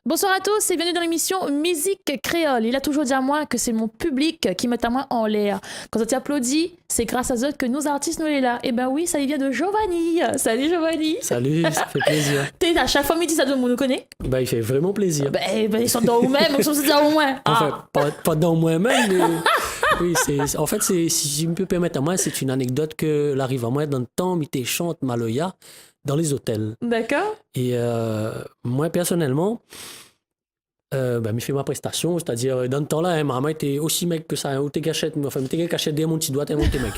Bonsoir à tous et bienvenue dans l'émission Musique Créole. Il a toujours dit à moi que c'est mon public qui met à moi en l'air. Quand on t'applaudit, c'est grâce à eux que nous artistes nous les là. Et ben oui, ça vient de Giovanni. Salut Giovanni. Salut, ça fait plaisir. À chaque fois, midi, ça tout le monde nous connaît. Bah, il fait vraiment plaisir. Ils sont dans eux-mêmes, ils sont dans eux-mêmes. Enfin, pas dans moi-même, mais oui, en fait, si je me peux permettre à moi, c'est une anecdote que l'arrive à moi dans le temps, m'était chante Maloya dans les hôtels. D'accord. Et moi, personnellement, m'y fait ma prestation, c'est-à-dire dans le temps-là, ma maman était aussi mec que ça, ou t'es gâchette, enfin, t'es gâchette derrière mon petit doigt, t'es mon petit mec.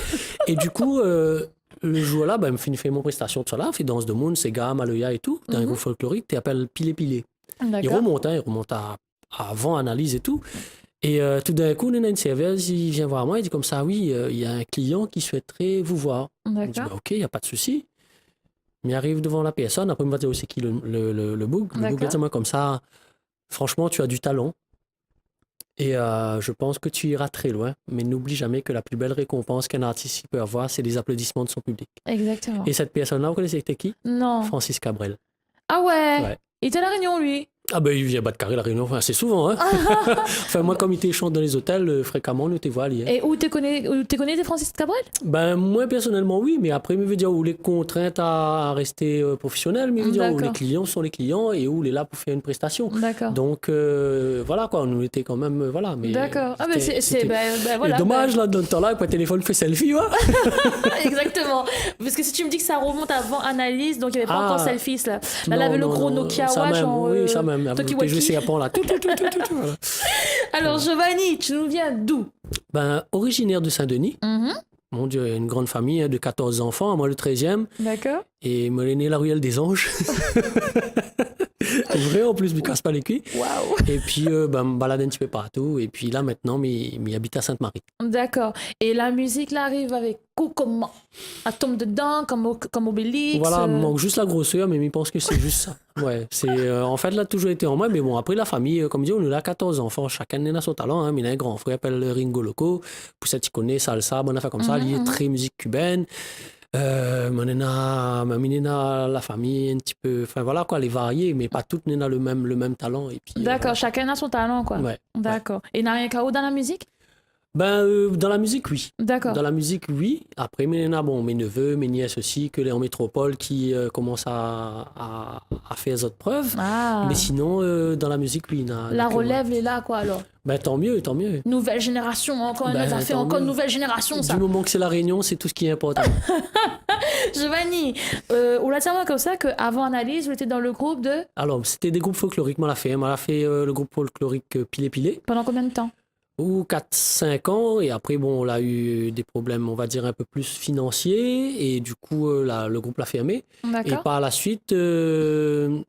Et du coup, le jour-là, me fait mon prestation, tout ça là, fait danse de monde, c'est gars, Maloya et tout, dans un groupe folklorique, t'appelles Pilé. Il remonte à avant analyse et tout. Et tout d'un coup, on a une serveuse, il vient voir moi, il dit comme ça, oui, il y a un client qui souhaiterait vous voir. Je dis, ok, il n'y a pas de souci. Il arrive devant la personne, après il me va dire, c'est qui le boug. Le boug dit moi comme ça, franchement, tu as du talent. Et je pense que tu iras très loin, mais n'oublie jamais que la plus belle récompense qu'un artiste peut avoir, c'est les applaudissements de son public. Exactement. Et cette personne-là, vous connaissez c'était qui? Non. Francis Cabrel. Ah ouais. Il était à La Réunion, lui. Ah ben, il vient battre carré La Réunion, assez souvent. Hein. Enfin, moi, comme il était chante dans les hôtels, fréquemment, on était voir aller. Et où tu connais des Francis Cabrel? Ben, moi, personnellement, oui, mais après, je veux dire, où les contraintes à rester professionnel, mais je veux dire, où les clients sont les clients et où il est là pour faire une prestation. D'accord. Donc, voilà, quoi, on était quand même, voilà. Mais d'accord. Ah ben, voilà. Dommage, là, dans le temps-là, avec le téléphone fait selfie, ouais. Exactement. Parce que si tu me dis que ça remonte avant analyse, donc il n'y avait pas encore selfies, là. Là, il avait le gros Nokia Watch. Oui, ça même. Toki-Waki. Je sais là. Tout, voilà. Alors, Giovanni, tu nous viens d'où? Ben, originaire de Saint-Denis. Mon Dieu, une grande famille de 14 enfants, moi le 13e. D'accord. Et moi, né la ruelle des Anges. C'est vrai, en plus, je me casse pas les culs. Waouh. Et puis, me balade un petit peu partout. Et puis là, maintenant, je habite à Sainte-Marie. D'accord. Et la musique, là, arrive avec comment? Elle tombe dedans, comme Obélix? Voilà, manque juste la grosseur, mais je pense que c'est juste ça. Ouais, c'est, en fait, là, a toujours été en moi. Mais bon, après, la famille, comme dit, on a 14 enfants. Chacun a son talent. Hein. Mais il y a un grand frère qui s'appelle Ringo Loco. Pour ça, tu connais salsa, bonne affaire comme ça. Il est très musique cubaine. La famille un petit peu, enfin voilà quoi, les variés, mais pas toutes n'ont le même talent. Et puis, d'accord, chacun a son talent quoi. Ouais. D'accord. Ouais. Et il n'y a rien qu'à dans la musique? Dans la musique, oui. D'accord. Dans la musique, oui. Après, mes neveux, mes nièces aussi, que les en métropole qui commencent à faire les autres preuves. Ah. Mais sinon, dans la musique, oui. La relève est là, quoi, alors. Tant mieux. Nouvelle génération, encore une ça fait encore une nouvelle génération, ça. Du moment que c'est la Réunion, c'est tout ce qui est important. Giovanni, on l'a dit comme ça qu'avant Analyse, vous étiez dans le groupe de... Alors, c'était des groupes folkloriques, moi l'a fait. Moi l'a fait le groupe folklorique Pilé. Pendant combien de temps? Ou 4-5 ans, et après, on a eu des problèmes, on va dire, un peu plus financiers, et du coup, le groupe l'a fermé. D'accord. Et par la suite, un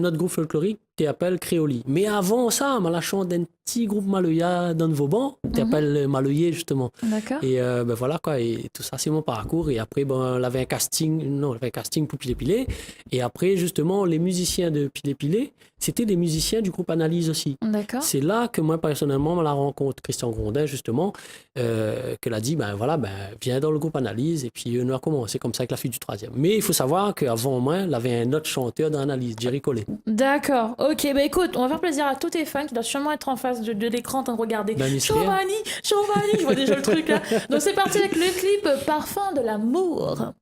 autre groupe folklorique qui s'appelle Créoli. Mais avant ça, on a la chance d'un petit groupe Maloya dans Vauban, qui s'appelle Maloyer, justement. D'accord. Et voilà, quoi, et tout ça, c'est mon parcours. Et après, on avait un casting pour Pilé. Et après, justement, les musiciens de Pilé, c'était des musiciens du groupe Analyse aussi. D'accord. C'est là que moi, personnellement, la rencontre Christian Grondin, justement, qu'elle a dit, viens dans le groupe Analyse, et puis on a commencé comme ça avec la fille du 3e. Mais il faut savoir qu'avant moi, il y avait un autre chanteur dans Analyse, Jerry Collet. D'accord. Ok, écoute, on va faire plaisir à tous tes fans qui doivent sûrement être en face de l'écran en train de regarder. Giovanni, je vois déjà le truc là. Donc c'est parti avec le clip Parfum de l'amour.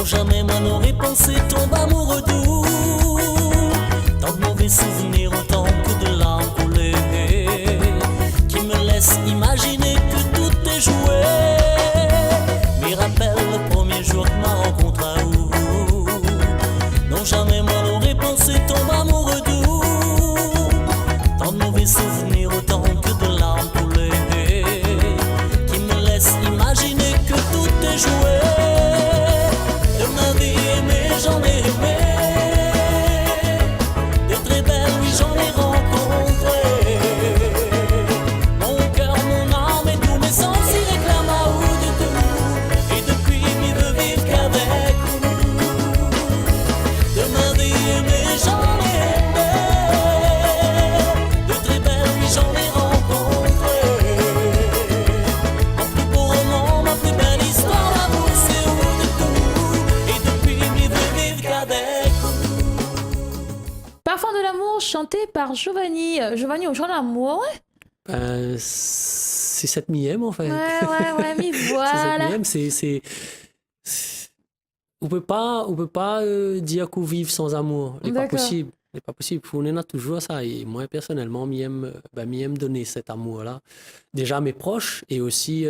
Jamais m'en aurait pensé tomber amoureux doux. Tant de mauvais souvenirs autant que de larmes coulées qui me laissent imaginer que tout est joué. M'y rappelle le premier jour de ma rencontre à vous. Non, jamais m'en aurait pensé j'en ai aimé. De très belles, oui, j'en ai rencontré. Mon cœur, mon âme et tous mes sens s'y réclament à haut de tout. Et depuis, il veut vivre qu'avec vous. De ma vie aimée, j'en ai aimé. De très belles, oui, j'en ai rencontré. Mon plus beau roman, ma plus belle histoire d'amour, c'est haut de tout. Et depuis, il veut vivre qu'avec vous. Parfum de l'amour chanté par Giovanni. Giovanni, au jour de l'amour, ouais. C'est cette mième en fait. Ouais, mais C'est cette voilà. mième, on peut pas dire qu'on vive sans amour. C'est pas D'accord. possible. C'est pas possible. On en a toujours ça. Et moi personnellement, m'aime donner cet amour-là. Déjà à mes proches et aussi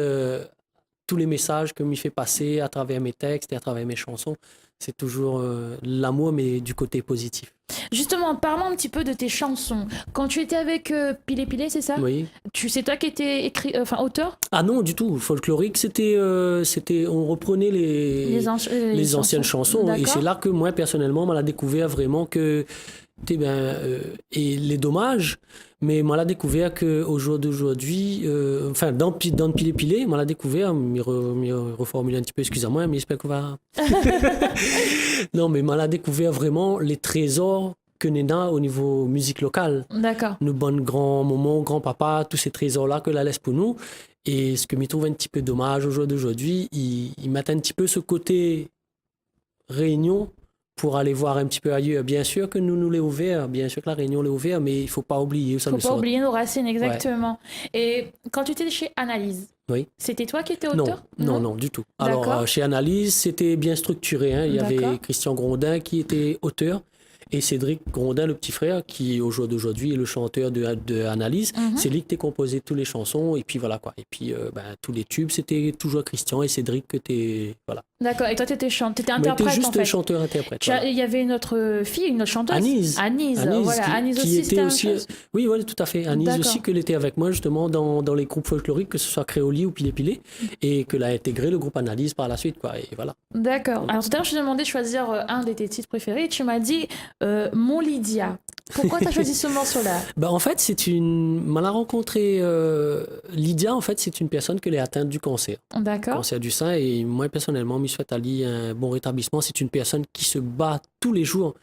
tous les messages que m'y fait passer à travers mes textes et à travers mes chansons. C'est toujours l'amour, mais du côté positif. Justement, parlons un petit peu de tes chansons. Quand tu étais avec Pilé Pilé, c'est ça? Oui. C'est toi qui étais auteur? Ah non, du tout. Folklorique, c'était on reprenait les anciennes chansons. Et D'accord. c'est là que moi, personnellement, on l'a découvert vraiment que, et les dommages, mais on l'a découvert qu'au jour d'aujourd'hui, dans Pilé Pilé, on l'a découvert, m'y reformuler un petit peu, excusez-moi, mais j'espère qu'on va... Non, mais on l'a découvert vraiment les trésors que Nena au niveau musique locale. D'accord. Nos bons grands moments, grand-papa, tous ces trésors-là que la laisse pour nous. Et ce que je trouve un petit peu dommage au jour d'aujourd'hui, ils mettent un petit peu ce côté réunion pour aller voir un petit peu ailleurs. Bien sûr que nous l'avons ouvert, bien sûr que la Réunion l'a ouvert, mais il ne faut pas oublier où ça nous Faut pas sort. oublier nos racines, exactement. Et quand tu étais chez Analyse, Oui. c'était toi qui étais Non, auteur? non, du tout. D'accord. Alors, chez Analyse, c'était bien structuré. Hein. Il y avait D'accord. Christian Grondin qui était auteur et Cédric Grondin, le petit frère, qui au jour d'aujourd'hui est le chanteur de Analyse. C'est lui qui t'a composé toutes les chansons et puis voilà quoi. Et puis tous les tubes, c'était toujours Christian et Cédric que t'es... Voilà. D'accord. Et toi, t'étais Mais interprète, t'es juste en fait. chanteur-interprète. Voilà. Il y avait une autre fille, une autre chanteuse. Anise, Voilà. Anise qui aussi, c'était était la même aussi, chose. oui, tout à fait. Anise D'accord. aussi, qu'elle était avec moi justement dans les groupes folkloriques, que ce soit Créoli ou Pilé Pilé, et qu'elle a intégré le groupe Analyse par la suite, quoi. Et voilà. D'accord. Alors tout à l'heure, je t'ai demandé de choisir un de tes titres préférés et tu m'as dit Mon Lydia. Pourquoi tu as choisi ce morceau-là? En fait, on a rencontré Lydia. En fait, c'est une personne qui est atteinte du cancer. D'accord. Cancer du sein. Et moi, personnellement, je souhaite Ali un bon rétablissement. C'est une personne qui se bat tous les jours.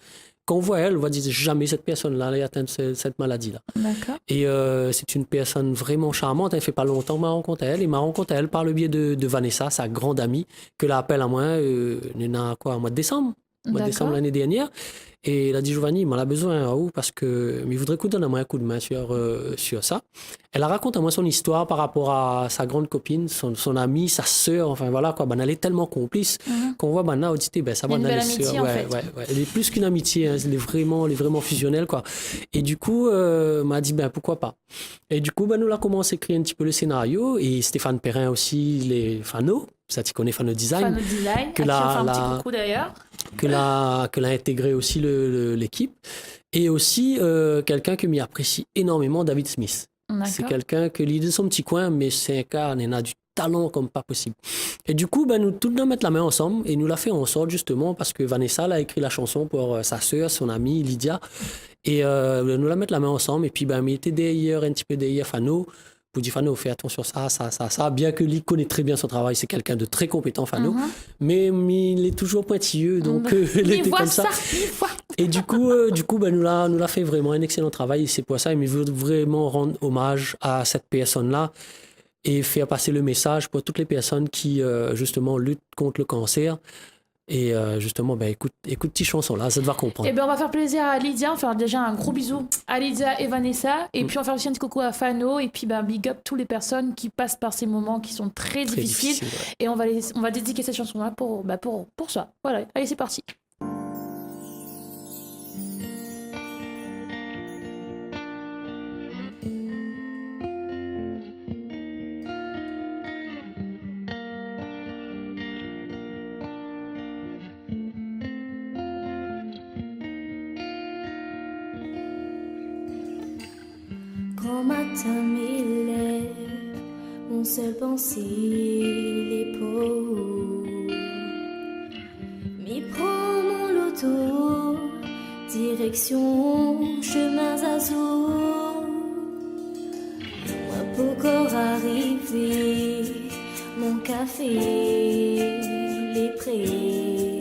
Quand on voit elle, on va dire jamais cette personne-là elle est atteinte de cette maladie-là. D'accord. Et c'est une personne vraiment charmante. Elle fait pas longtemps que je m'a rencontré elle. Et m'a rencontré elle par le biais de Vanessa, sa grande amie, que l'appelle à moi, au mois de décembre. Au mois de décembre l'année dernière. Et elle a dit, Giovanni, il m'en a besoin à où parce que il voudrait qu'on donne à moi un coup de main sur ça. Elle a raconté à moi son histoire par rapport à sa grande copine, son amie, sa sœur, enfin voilà quoi. Elle est tellement complice qu'on voit maintenant, on dit, ça va, une belle amitié, en fait. Ouais. Elle est plus qu'une amitié, hein. Elle est vraiment fusionnelle quoi. Et du coup, m'a dit, pourquoi pas. Et du coup, nous avons commencé à écrire un petit peu le scénario et Stéphane Perrin aussi, les Fano, ça tu connais Fano Design. Fano Design, que à qui on fait un petit coucou d'ailleurs. Que l'a intégré aussi l'équipe. Et aussi quelqu'un que m'y apprécie énormément, David Smith. C'est quelqu'un que l'idée de son petit coin, mais c'est un cas, on a du talent comme pas possible. Et du coup, nous tous nous mettre la main ensemble et nous l'a fait en sorte justement parce que Vanessa a écrit la chanson pour sa sœur, son amie Lydia. Et nous la mettre la main ensemble et puis il était derrière, un petit peu derrière Fano. Pour dire Fano, fais attention ça. Bien que lui connaît très bien son travail, c'est quelqu'un de très compétent, Fano. Mais il est toujours pointilleux, donc il était comme ça. Et du coup, nous l'a fait vraiment un excellent travail. Et c'est pour ça qu'il veut vraiment rendre hommage à cette personne-là et faire passer le message pour toutes les personnes qui, justement, luttent contre le cancer. Et justement, écoute petite chanson là, ça te va comprendre. Et on va faire plaisir à Lydia, on va faire déjà un gros bisou à Lydia et Vanessa, et puis on va faire aussi un petit coucou à Fano, et puis big up toutes les personnes qui passent par ces moments qui sont très difficiles. Ouais. Et on va dédier cette chanson là pour ça. Voilà, allez c'est parti. Grand matin m'y lève, mon seul pensée l'épaule. M'y prend mon lot direction chemins azur. Moi, pour encore arriver, mon café, les prés.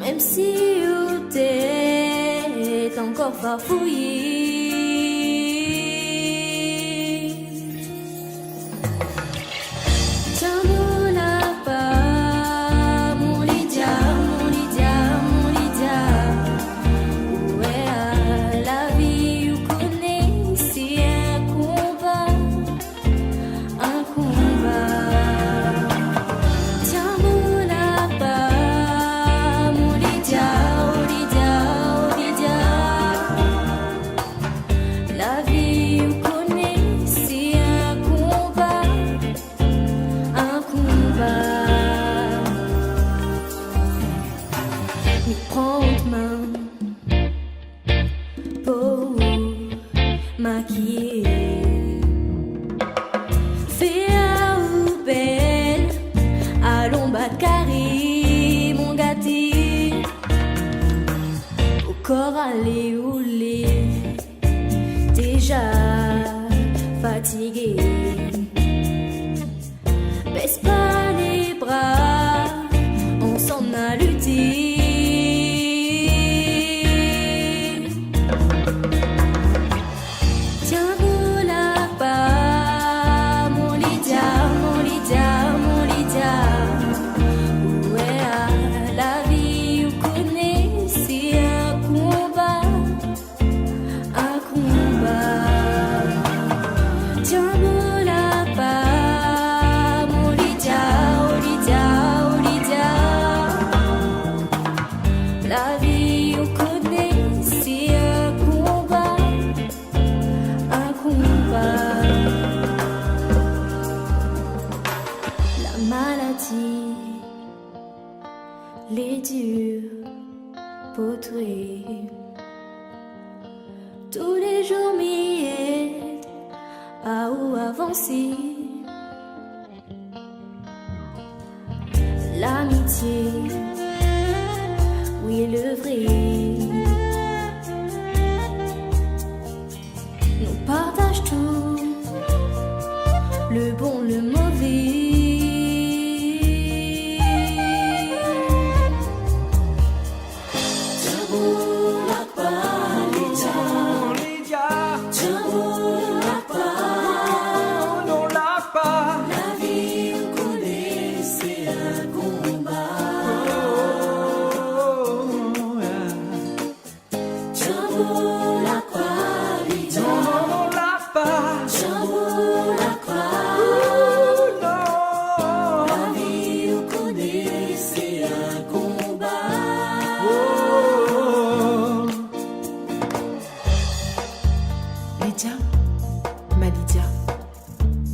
Même si où t'es encore farfouillé. Aller ou les déjà fatigué. Baisse pas les bras, on s'en a lutté. Tiens-vous là-bas, mon Lydia, mon Lydia, mon Lydia. Ouais, la vie, vous connaissez un combat. Tiens-moi là-bas, mon Lydia, oh Lydia, oh Lydia. La vie, on connaît, c'est un combat, un combat. La maladie, les durs, potoués. Tous les jours m'y aident à où avancer. L'amitié, oui le vrai. Nous partage tout, le bon, le mauvais.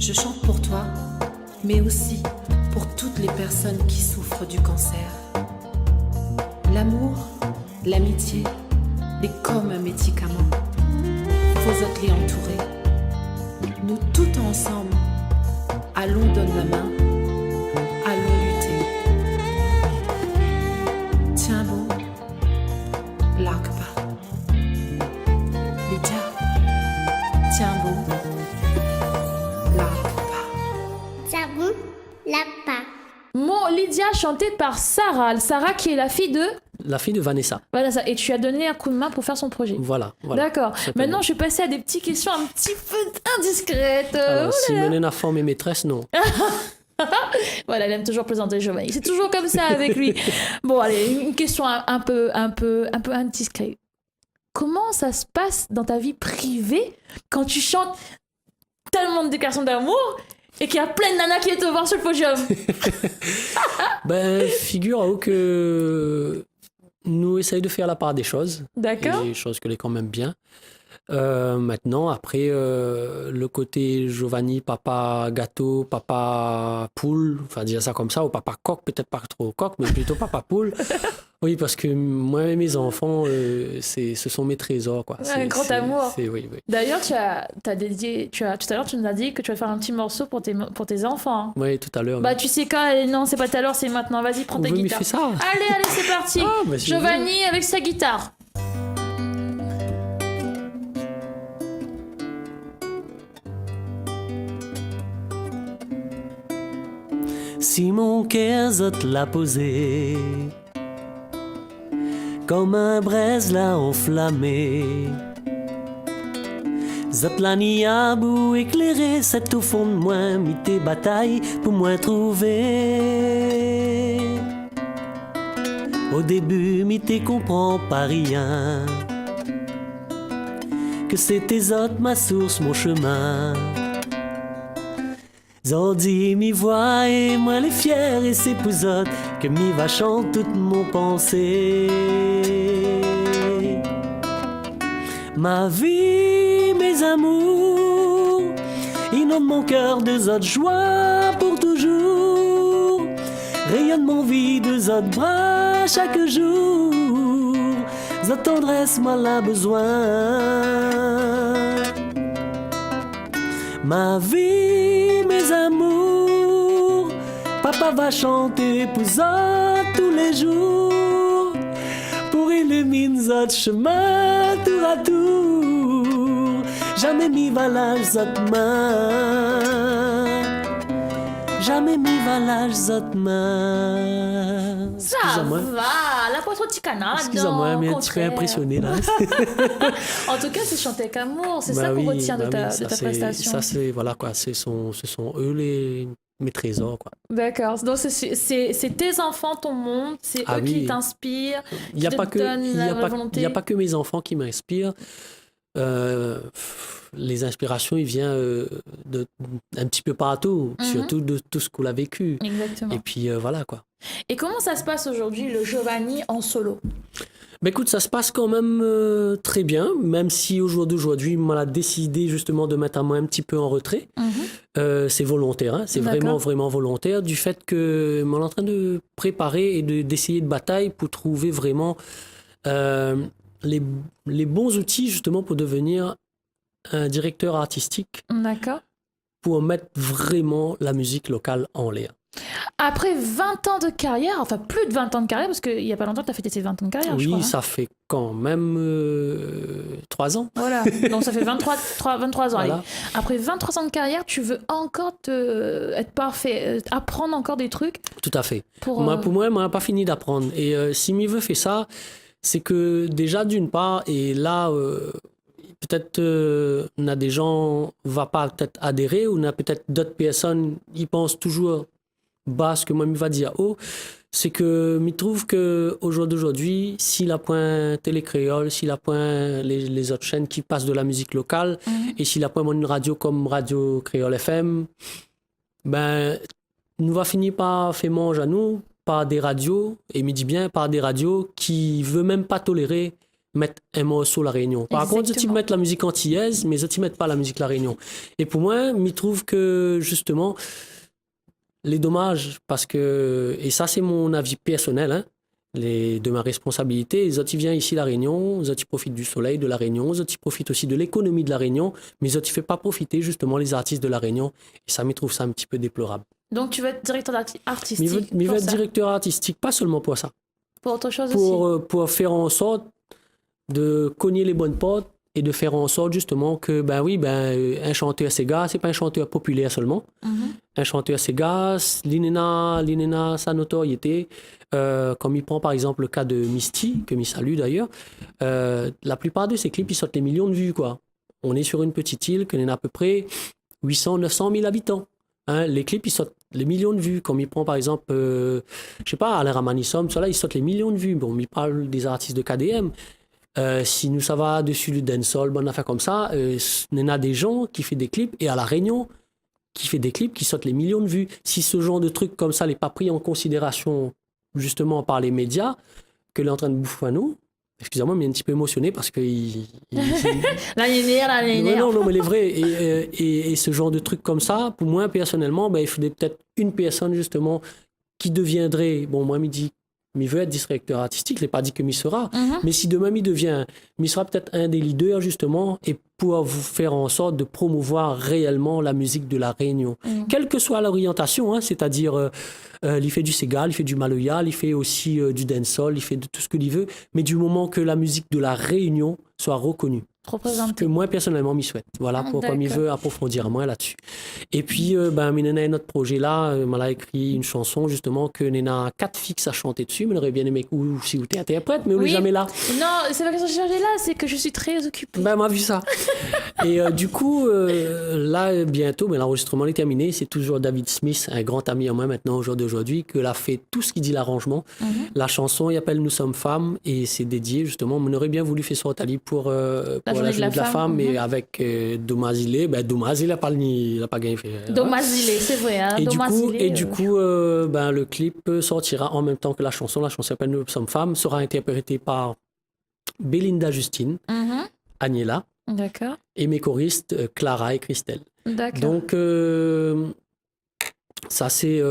Je chante pour toi, mais aussi pour toutes les personnes qui souffrent du cancer. L'amour, l'amitié est comme un médicament. Faut être les entourer. Nous tous ensemble, allons donner la main, allons lutter. Tiens bon, largue pas. Lydia, tiens bon. Mon Lydia, chantée par Sarah. Sarah qui est la fille de... La fille de Vanessa. Vanessa. Et tu as donné un coup de main pour faire son projet. Voilà. D'accord. Maintenant, je vais passer à des petites questions un petit peu indiscrètes. Si mener la femme et maîtresse, non. Voilà, elle aime toujours plaisanter Giovanni. C'est toujours comme ça avec lui. Bon, allez, une question un peu indiscrète. Comment ça se passe dans ta vie privée quand tu chantes tellement de déclarations d'amour et qu'il y a plein de nanas qui viennent te voir sur le podium? Ben, figure que nous essayons de faire la part des choses. D'accord. Des choses que les quand même bien. Maintenant, après, le côté Giovanni, papa gâteau, papa poule, enfin dire ça comme ça, ou papa coq, peut-être pas trop coq, mais plutôt papa poule. Oui, parce que moi et mes enfants, ce sont mes trésors, quoi. Un grand amour. Oui. D'ailleurs, tout à l'heure, tu nous as dit que tu vas faire un petit morceau pour tes enfants. Hein. Oui, tout à l'heure. Bah, tu sais quoi? Non, c'est pas tout à l'heure, c'est maintenant. Vas-y, prends ta On veut guitare. me faire ça. Allez, c'est parti. Ah, bah, c'est Giovanni avec sa guitare. Si mon cœur zot l'a posé, comme un braise l'a enflammé, zot la ni a beau éclairer, c'est au fond de moi, mis tes batailles pour moi trouver. Au début, mi t'es comprends pas rien, que c'était zot ma source, mon chemin. Zodi mi voix et moi les fiers et c'est pour zot que mi va chanter toute mon pensée. Ma vie, mes amours, inonde mon cœur de zot joie pour toujours. Rayonne mon vie de zot bras chaque jour. Zot tendresse moi l'a besoin. Ma vie, mes amours, papa va chanter pour zot tous les jours, pour illuminer zot chemin tour à tour. Jamais mi va l'âge zot main, jamais mi va l'âge zot main. Ça Excusez-moi. va, la poisson de canard. Excusez-moi, mais un petit peu impressionné là. En tout cas, c'est chanter avec amour. C'est Bah ça qu'on oui, retient de bah ta oui, prestation. Ça, c'est, voilà quoi, ce sont eux mes trésors, quoi. D'accord. Donc, c'est tes enfants, ton monde. C'est Ah eux oui. qui t'inspirent. Il n'y a, Qui pas te donnent la volonté. il y a pas que mes enfants qui m'inspirent. Les inspirations, ils viennent un petit peu partout, surtout de tout ce qu'on a vécu. Exactement. Et puis voilà quoi. Et comment ça se passe aujourd'hui, le Giovanni en solo? Ben écoute, ça se passe quand même très bien, même si au jour d'aujourd'hui, on a décidé justement de mettre à moi un petit peu en retrait. C'est volontaire, hein, c'est D'accord. vraiment volontaire, du fait que on est en train de préparer et d'essayer de bataille pour trouver vraiment les bons outils justement pour devenir un directeur artistique, D'accord. pour mettre vraiment la musique locale en l'air. Après 20 ans de carrière, enfin plus de 20 ans de carrière, parce qu'il n'y a pas longtemps que tu as fêté tes 20 ans de carrière, je Oui, crois. ça fait quand même 3 ans. Voilà, donc ça fait 23 ans. Voilà. Allez. Après 23 ans de carrière, tu veux encore être parfait, apprendre encore des trucs Tout à fait. pour... Pour moi, on n'a pas fini d'apprendre. Et si m'y veut faire ça, c'est que déjà d'une part, et là, peut-être on a des gens va pas peut-être adhérer, ou on a peut-être d'autres personnes, ils pensent toujours bas ce que moi me va dire haut, c'est que je trouve que au jour d'aujourd'hui, s'il a point Télé Créole, s'il a point les autres chaînes qui passent de la musique locale, et s'il a point une radio comme Radio Créole FM, ben nous va finir par faire manger à nous par des radios, et me dit bien par des radios qui veut même pas tolérer mettre un morceau La Réunion. Par contre, ils Exactement. mettent la musique antillaise, mais ils mettent pas la musique La Réunion. Et pour moi, je trouve que justement, les dommages, parce que, et ça c'est mon avis personnel, hein, de ma responsabilité, les autres ils viennent ici à La Réunion, les autres ils profitent du soleil de La Réunion, les autres ils profitent aussi de l'économie de La Réunion, mais les autres ils ne font pas profiter justement les artistes de La Réunion, et ça me trouve ça un petit peu déplorable. Donc tu veux être directeur artistique Mais pour être ça. directeur artistique, pas seulement pour ça, Pour autre chose aussi. pour faire en sorte de cogner les bonnes portes et de faire en sorte justement que, ben oui, un chanteur Sega, c'est pas un chanteur populaire seulement. Un chanteur Sega, l'inéna sa notoriété, comme il prend par exemple le cas de Misty, que m'y salue d'ailleurs, la plupart de ses clips, ils sortent des millions de vues, quoi. On est sur une petite île qui a à peu près 800-900 000 habitants. Hein, les clips, ils sortent les millions de vues. Comme il prend par exemple, je sais pas, Alain Ramanissom, ceux-là, ils sortent les millions de vues. Bon, il parle des artistes de KDM. Si nous ça va dessus le dancehall, bonne affaire comme ça, il y en a des gens qui font des clips, et à La Réunion, qui fait des clips qui sortent les millions de vues. Si ce genre de trucs comme ça n'est pas pris en considération justement par les médias, que l'on est en train de bouffer à nous, Excusez-moi, mais un petit peu émotionné parce que La lumière, la Ouais, lumière. non, mais les vrais. Et ce genre de truc comme ça, pour moi, personnellement, ben, il faudrait peut-être une personne, justement, qui deviendrait. Bon, moi, il veut être directeur artistique, je n'ai pas dit que m'y sera. Mais si demain, il sera peut-être un des leaders, justement, et pouvoir vous faire en sorte de promouvoir réellement la musique de la Réunion. Quelle que soit l'orientation, hein, c'est-à-dire, il fait du Ségal, il fait du Maloya, il fait aussi du dancehall, il fait de tout ce qu'il veut, mais du moment que la musique de la Réunion soit reconnue. Ce que Représenté. moi, personnellement, m'y souhaite. Voilà, pourquoi m'y D'accord. veut approfondir moins là-dessus. Et puis, Minena, notre projet-là, m'a écrit une chanson, justement, que Nena 4 fixes à chanter dessus, mais j'aurais bien aimé que si vous êtes interprète, mais on n'est Oui. jamais là. Non, c'est pas que je suis là, c'est que je suis très occupée. Ben, m'a vu ça. Et du coup, là, bientôt, l'enregistrement est terminé. C'est toujours David Smith, un grand ami à moi maintenant, au jour d'aujourd'hui, que l'a fait tout ce qui dit l'arrangement. La chanson, il appelle Nous sommes femmes, et c'est dédié, justement. On aurait bien voulu faire ça au Tali pour la journée de la femme, mais avec Domazile. Ben, Domazile n'a pas gagné. Domazile, c'est vrai. Hein, Et du coup, le clip sortira en même temps que la chanson. La chanson s'appelle Nous sommes femmes, sera interprétée par Belinda Justine, Agnella, D'accord. et mes choristes Clara et Christelle. D'accord. Donc, ça, c'est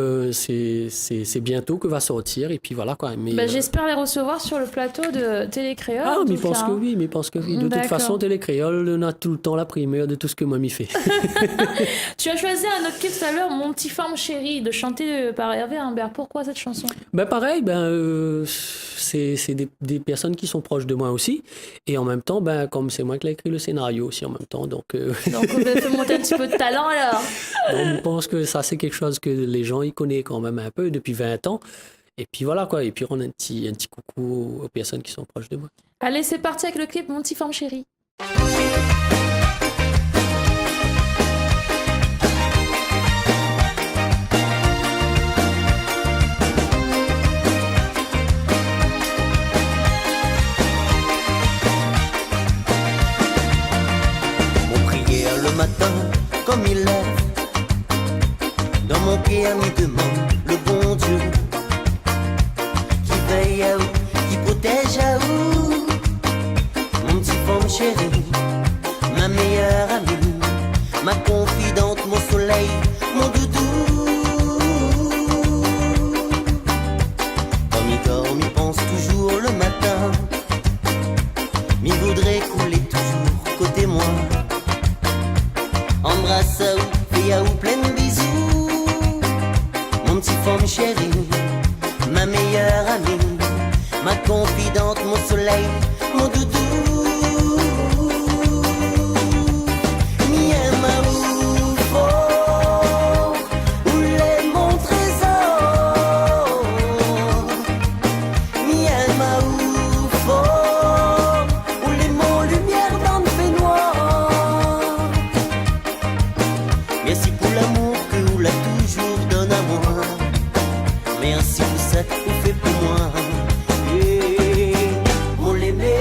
bientôt que va sortir. Et puis voilà quoi. Mais, j'espère les recevoir sur le plateau de Télé Créole. Ah, mais donc, pense là, que hein. oui, mais pense que oui. De toute D'accord. façon, Télé Créole, on a tout le temps la primeur de tout ce que moi m'y fait. Tu as choisi un autre clip tout à l'heure, Mon petit femme chérie, de chanter par Hervé Humbert. Pourquoi cette chanson? Pareil, c'est des personnes qui sont proches de moi aussi. Et en même temps, comme c'est moi qui ai écrit le scénario aussi en même temps. Donc, Donc on va faire monter un petit peu de talent alors. je pense que ça, c'est quelque chose que les gens y connaissent quand même un peu depuis 20 ans. Et puis voilà quoi. Et puis on a un petit coucou aux personnes qui sont proches de moi. Allez, c'est parti avec le clip Mon petit femme chérie. Mon prière le matin, comme il lève, dans mon cœur m'y demande le bon Dieu, qui veille à où, qui protège à où, mon petit femme chérie, ma meilleure amie, ma confidente, mon soleil, mon doudou. Comme il dort, m'y pense toujours le matin, m'y voudrait couler toujours côté moi. Embrasse à où, fais à où, plein de bisous. Mon petit femme chérie, ma meilleure amie, ma confidente, mon soleil, mon doudou. Mi aime à où fort, où l'est mon trésor. Mi aime à où fort, où les mon lumière dans le fait noir. Merci pour l'amour que vous l'a toujours donné à moi. Merci pour ça que vous faites pour moi. Et mon l'aimé.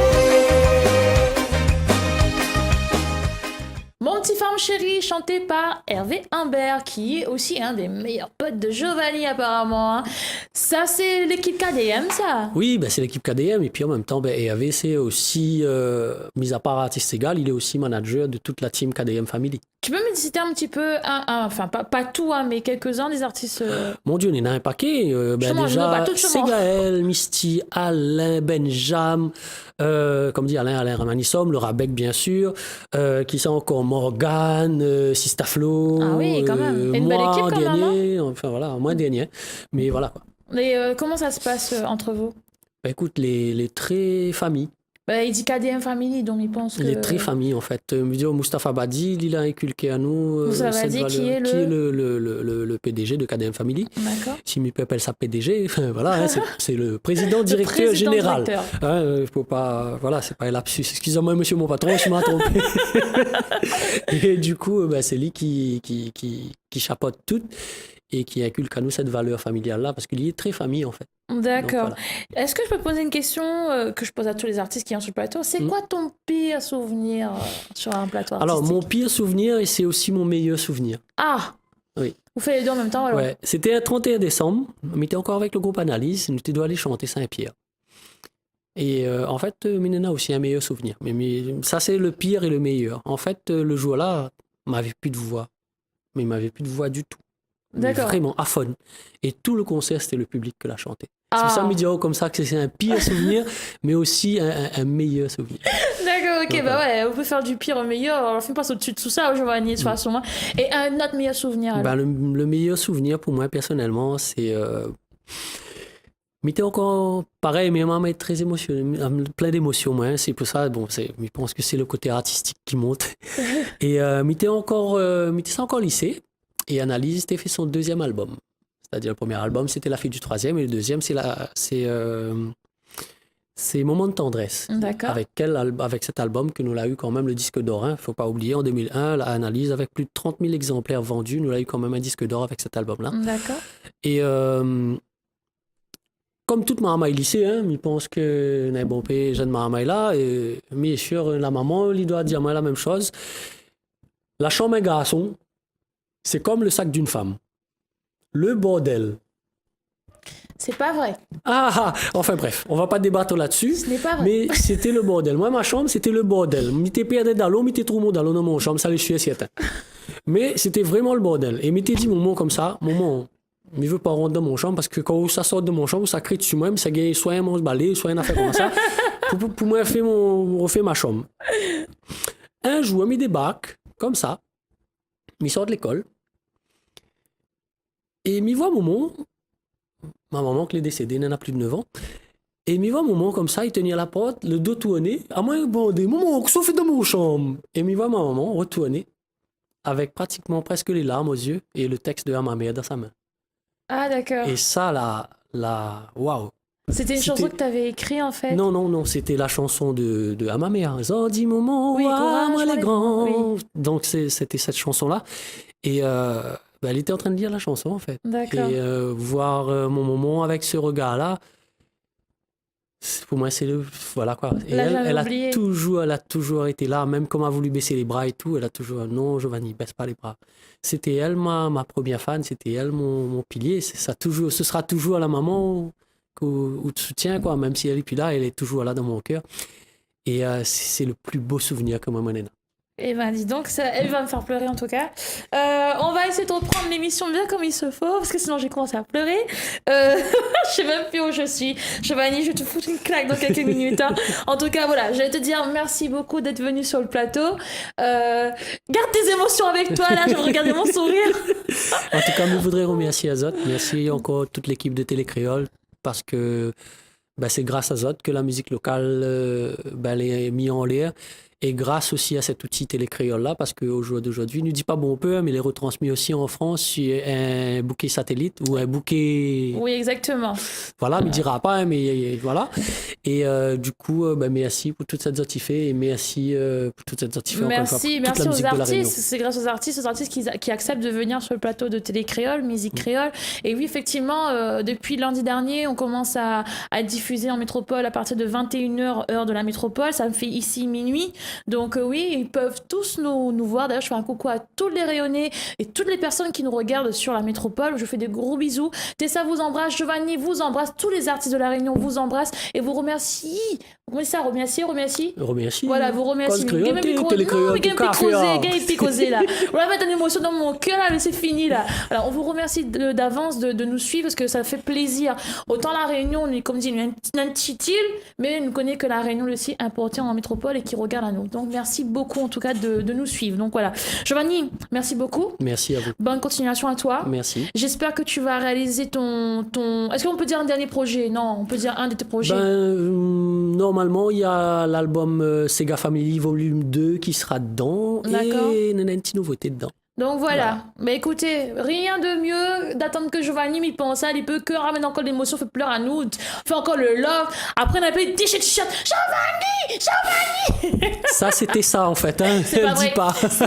Mon petit femme chérie, chanté par Hervé Humbert, qui est aussi un des meilleurs potes de Giovanni apparemment. Hein. Ça, c'est l'équipe KDM, ça. Oui, c'est l'équipe KDM. Et puis en même temps, Hervé, c'est aussi, mis à part artiste égal, il est aussi manager de toute la team KDM Family. Tu peux me citer un petit peu, enfin pas tout, hein, mais quelques-uns des artistes. Mon Dieu, il y en a un paquet. Justement, je veux pas déjà, tout, justement. Ségaël, Misty, Alain, Benjam, comme dit Alain Ramanissom, le Rabec, bien sûr, qui sont encore Morgane, Sistaflo, Ah oui, quand même. Et une belle moi, équipe, quand même, dernier, enfin voilà, moi dernier. Mais voilà quoi. Et comment ça se passe entre vous? Écoute, les très familles. Il dit KDM Family, donc il pense que... Les très familles, en fait. Moustapha Badi, il a inculqué à nous Moustapha cette Badi, valeur, qui est le PDG de KDM Family. D'accord. Si il peut appeler ça PDG, voilà, hein, c'est le président directeur général. Faut pas, voilà, c'est pas un lapsus. Excusez-moi, monsieur mon patron, je m'ai trompé. Et du coup, c'est lui qui chapeaute tout et qui inculque à nous cette valeur familiale-là, parce qu'il est très famille, en fait. D'accord. Donc, voilà. Est-ce que je peux te poser une question que je pose à tous les artistes qui sont sur le plateau? C'est quoi ton pire souvenir sur un plateau artistique? Alors, mon pire souvenir, et c'est aussi mon meilleur souvenir. Ah! Oui. Vous faites les deux en même temps, alors? Ouais. C'était le 31 décembre. On était encore avec le groupe Analyse. Nous étions aller chanter Saint-Pierre. Et en fait, Minena a aussi un meilleur souvenir. Mais ça, c'est le pire et le meilleur. En fait, le jour-là, il m'avait plus de voix. Mais il m'avait plus de voix du tout. Mais D'accord. vraiment aphone. Et tout le concert, c'était le public qui l'a chanté. C'est Ah. pour ça que je me dis comme ça que c'est un pire souvenir, mais aussi un meilleur souvenir. D'accord, ok, Donc, bah ouais, on peut faire du pire au meilleur. Alors, on passe au-dessus de tout ça, Giovanni, de toute façon. Hein. Et un autre meilleur souvenir. alors. Ben, le meilleur souvenir pour moi, personnellement, c'est. M'était encore pareil, mais maman est très émotionnelle, plein d'émotions, moi. Hein, c'est pour ça, bon, je pense que c'est le côté artistique qui monte. Et m'était ça encore lycée. Et Analyse était fait son deuxième album. C'est-à-dire le premier album, c'était La fille du troisième, et le deuxième, c'est Moment de tendresse. D'accord. Avec cet album que nous l'a eu quand même le disque d'or. Il ne faut pas oublier, en 2001, l'Analyse, avec plus de 30 000 exemplaires vendus, nous l'a eu quand même un disque d'or avec cet album-là. D'accord. Et comme toute maman est lycée, hein, je pense que n'est bon pé jeune maman est là, et bien sûr la maman lui doit dire moi la même chose. La chambre d'un garçon, c'est comme le sac d'une femme. Le bordel. C'est pas vrai. Enfin bref, on va pas débattre là-dessus. Ce n'est pas vrai. Mais c'était le bordel. Moi, ma chambre, c'était le bordel. M'était perdre dans l'eau, m'était trop dans l'eau dans mon chambre, ça les suait certain. Mais c'était vraiment le bordel. Et m'était dit moment comme ça, mais je veux pas rentrer dans mon chambre parce que quand ça sort de mon chambre, ça crie dessus moi, ça gagne soit un monstre balai, soit une affaire comme ça. Pour moi, refait ma chambre. Un jour, il débarque, comme ça, il sort de l'école, et il voit ma maman qui est décédée, elle en a plus de 9 ans, et il voit comme ça, il tenait à la porte, le dos tourné, à moi, bandé, maman, qu'est-ce qu'on fait dans mon chambre? Et il voit ma maman retourner, avec pratiquement presque les larmes aux yeux, et le texte de ma mère dans sa main. Ah, d'accord. Et ça, waouh! C'était une chanson que tu avais écrite en fait. Non, c'était la chanson de à ma mère. Zandi moment, Oui, courage, moi les grands. oui. Donc c'était cette chanson-là. Et elle était en train de lire la chanson en fait. D'accord. Et voir mon maman avec ce regard-là, pour moi c'est voilà quoi. Et Là, elle j'avais a oublié. toujours été là, même quand elle a voulu baisser les bras et tout, elle a toujours non Giovanni, baisse pas les bras. C'était elle ma première fan, c'était elle mon pilier. Ce sera toujours la maman ou de soutien quoi, même si elle est plus là, elle est toujours là dans mon cœur. Et c'est le plus beau souvenir que moi m'en ai. Eh ben dis donc, elle va me faire pleurer en tout cas. On va essayer de reprendre l'émission bien comme il se faut, parce que sinon j'ai commencé à pleurer. Je sais même plus où je suis. Giovanni, je vais te foutre une claque dans quelques minutes. Hein. En tout cas, voilà, je vais te dire merci beaucoup d'être venu sur le plateau. Garde tes émotions avec toi, là, je vais regarder mon sourire. En tout cas, je voudrais remercier Azot. Merci encore toute l'équipe de Télé Créole, parce que c'est grâce à Azot que la musique locale elle est mise en l'air. Et grâce aussi à cet outil Télécréole-là, parce qu'au jour d'aujourd'hui, il ne dit pas bon peu, mais il est retransmis aussi en France sur un bouquet satellite ou un bouquet... Oui, exactement. Voilà, il ne dira pas, mais voilà. Et du coup, merci pour toute cette zotifée et merci pour toute cette zotifée. Merci aux artistes. C'est grâce aux artistes qui acceptent de venir sur le plateau de Télécréole, Musique Créole. Et oui, effectivement, depuis lundi dernier, on commence à diffuser en métropole à partir de 21h, heure de la métropole. Ça me fait ici minuit. Donc oui, ils peuvent tous nous voir. D'ailleurs, je fais un coucou à tous les rayonnés et toutes les personnes qui nous regardent sur la métropole. Je fais des gros bisous. Tessa vous embrasse, Giovanni vous embrasse, tous les artistes de La Réunion vous embrassent et vous remercie. Comment ça, remercie. Voilà, vous remercie. Picosé là. On va mettre une émotion dans mon cœur là, mais c'est fini là. Alors, on vous remercie d'avance de nous suivre parce que ça fait plaisir. Autant La Réunion, on est comme dit une petite île, mais on ne connaît que La Réunion aussi importante en métropole et qui regarde à nous. Donc merci beaucoup en tout cas de nous suivre. Donc voilà. Giovanni, merci beaucoup. Merci à vous. Bonne continuation à toi. Merci. J'espère que tu vas réaliser ton... Est-ce qu'on peut dire un dernier projet? Non, on peut dire un de tes projets. Normalement, il y a l'album Sega Family Volume 2 qui sera dedans. D'accord. Et il y a une petite nouveauté dedans. Donc voilà. Mais écoutez, rien de mieux d'attendre que Giovanni m'y pense. Il peut que ramener encore l'émotion, fait pleurer à nous, fait encore le love. Après, on a appelé t-shirt. Giovanni. Ça, c'était ça en fait. Hein. C'est pas vrai. Pas. Ce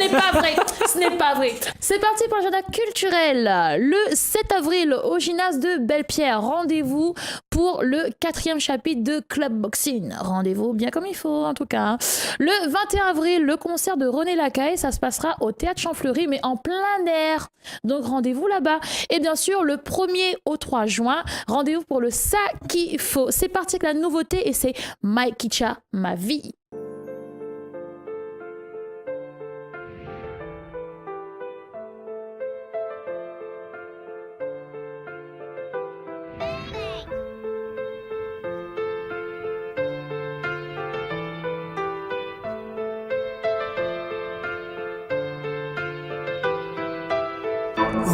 n'est pas vrai. C'est parti pour l'agenda culturel. Le 7 avril, au gymnase de Belle-Pierre, rendez-vous pour le 4e chapitre de Club Boxing. Rendez-vous bien comme il faut, en tout cas. Le 21 avril, le concert de René Lacaille, ça se passera au Théâtre Champfleury, mais en plein air. Donc rendez-vous là-bas. Et bien sûr, le 1er au 3 juin, rendez-vous pour le Ça qu'il faut. C'est parti avec la nouveauté et c'est Maïkicha, ma vie.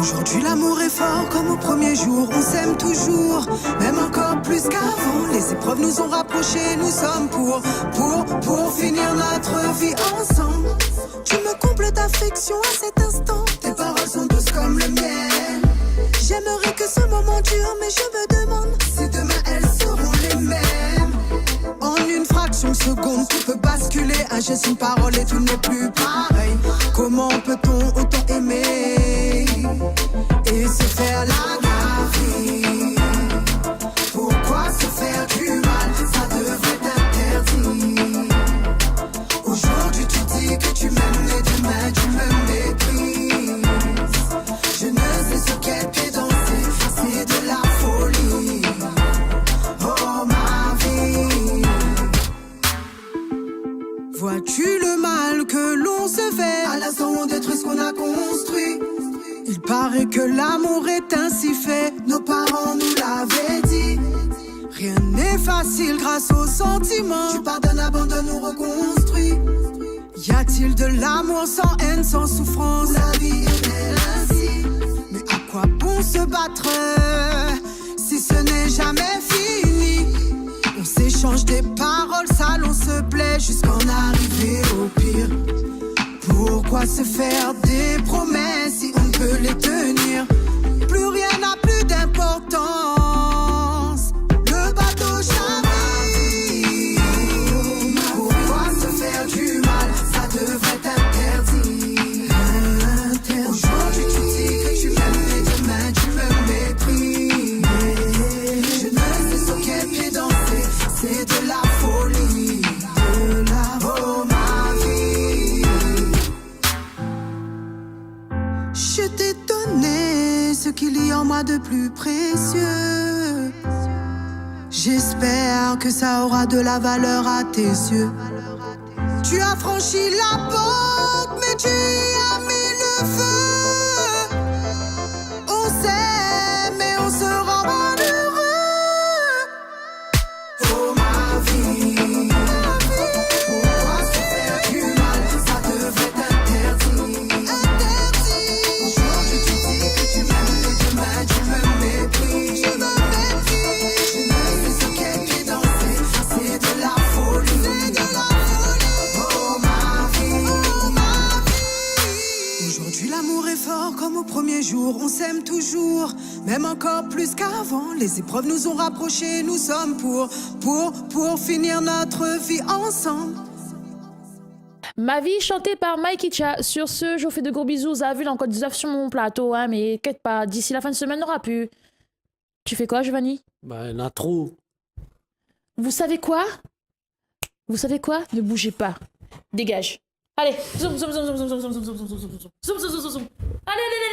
Aujourd'hui l'amour est fort comme au premier jour, on s'aime toujours, même encore plus qu'avant. Les épreuves nous ont rapprochés, nous sommes pour finir notre vie ensemble. Tu me combles d'affection à cet instant, tes paroles sont douces comme le miel. J'aimerais que ce moment dure, mais je me demande si demain elles seront les mêmes. En une fraction de seconde, tout peut basculer, un geste, une parole et tout n'est plus pareil. Comment peut-on autant aimer et se faire la vie? Pourquoi se faire du mal? Ça devrait être interdit. Aujourd'hui tu dis que tu m'aimes, mais demain tu me méprises. Je ne sais sur quel pied danser, c'est de la folie. Oh ma vie. Vois-tu le mal que l'on se fait à l'instant où on détruit ce qu'on a construit? Il paraît que l'amour est ainsi fait, nos parents nous l'avaient dit. Rien n'est facile grâce aux sentiments. Tu pardonnes, abandonnes ou reconstruis. Y a-t-il de l'amour sans haine, sans souffrance? La vie est-elle ainsi? Mais à quoi bon se battre si ce n'est jamais fini? On s'échange des paroles sales, on se plaît jusqu'à en arriver au pire. Pourquoi se faire des promesses si on ne peut les tenir? Plus rien n'a plus d'importance. Le bateau chavive. Pourquoi se faire du mal? Ça devrait être interdit. Aujourd'hui tu dis que tu m'aimes, mais demain tu me méprises. Je ne sais sur quel pied danser, c'est de la folie. Oh ma vie. Je t'ai donné ce qu'il y a en moi de plus précieux. J'espère que ça aura de la valeur à tes yeux. Tu as franchi la porte, mais tu y as mis le feu. On s'aime, mais on se rend malheureux. Oh ma vie. Pourquoi se faire du mal? Ça devrait être interdit. Aujourd'hui tu dis que tu m'aimes, mais demain tu me méprises. Je ne sais sur quel pied danser, c'est de la folie. Oh ma vie. Aujourd'hui l'amour est fort comme au premier jour, on s'aime toujours, même encore plus qu'avant. Les épreuves nous ont rapprochés, nous sommes pour finir notre vie ensemble. Ma vie chantée par Maïkicha. Sur ce, je vous fais de gros bisous. Vous avez vu, il y a encore des œufs sur mon plateau, hein, mais inquiète pas, d'ici la fin de semaine, on n'aura plus. Tu fais quoi, Giovanni? Bah, il y en a trop. Vous savez quoi? Vous savez quoi? Ne bougez pas. Dégage. Allez, zoom, zoom, zoom, zoom, zoom, zoom, zoom, zoom, zoom, zoom, zoom, zoom, zoom, zoom, zoom, zoom. Allez, allez, allez.